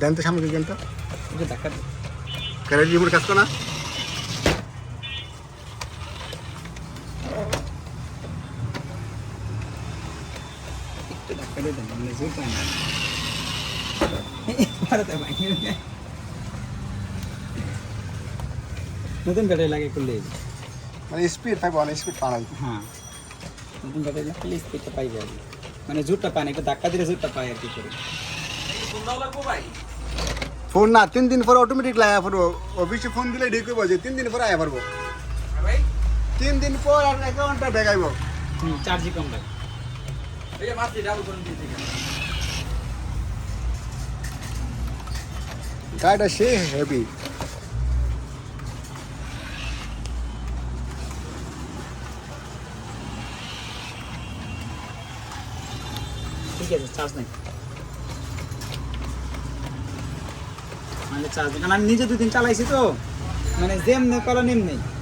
দেন তো সামনে দেন তো এটা ধাক্কা ক্যারেট রিমোট কাজ করো না একটু ধাক্কা দিয়ে দেন মানে জোর পায় না ভারতে ভাঙে নতুন ব্যাটারি লাগে করলে মানে স্পিড পাইবো না স্পিড পাই হ্যাঁ নতুন ব্যাটারি লাগলে স্পিডটা পাই যাবে মানে জোরটা পায় না একটু ধাক্কা দিলে জোরটা পায় আর কি করে ফোন না 3 দিন পর অটোমেটিক লাগা পড়বো অফিসে ফোন দিলে ঢুকে বসে 3 দিন পর আয়া পারবো 3 দিন পর আর অ্যাকাউন্টটা দেখাইবো চার্জই কম লাগে এই যে মাছ ডাবল করে দিতে গাড়িটা সে হেভি ঠিক আছে চার্জ নাই মানে চার্জ কারণ আমি নিজে 2 দিন চালাইছি তো মানে যেমনি করা নেম নেই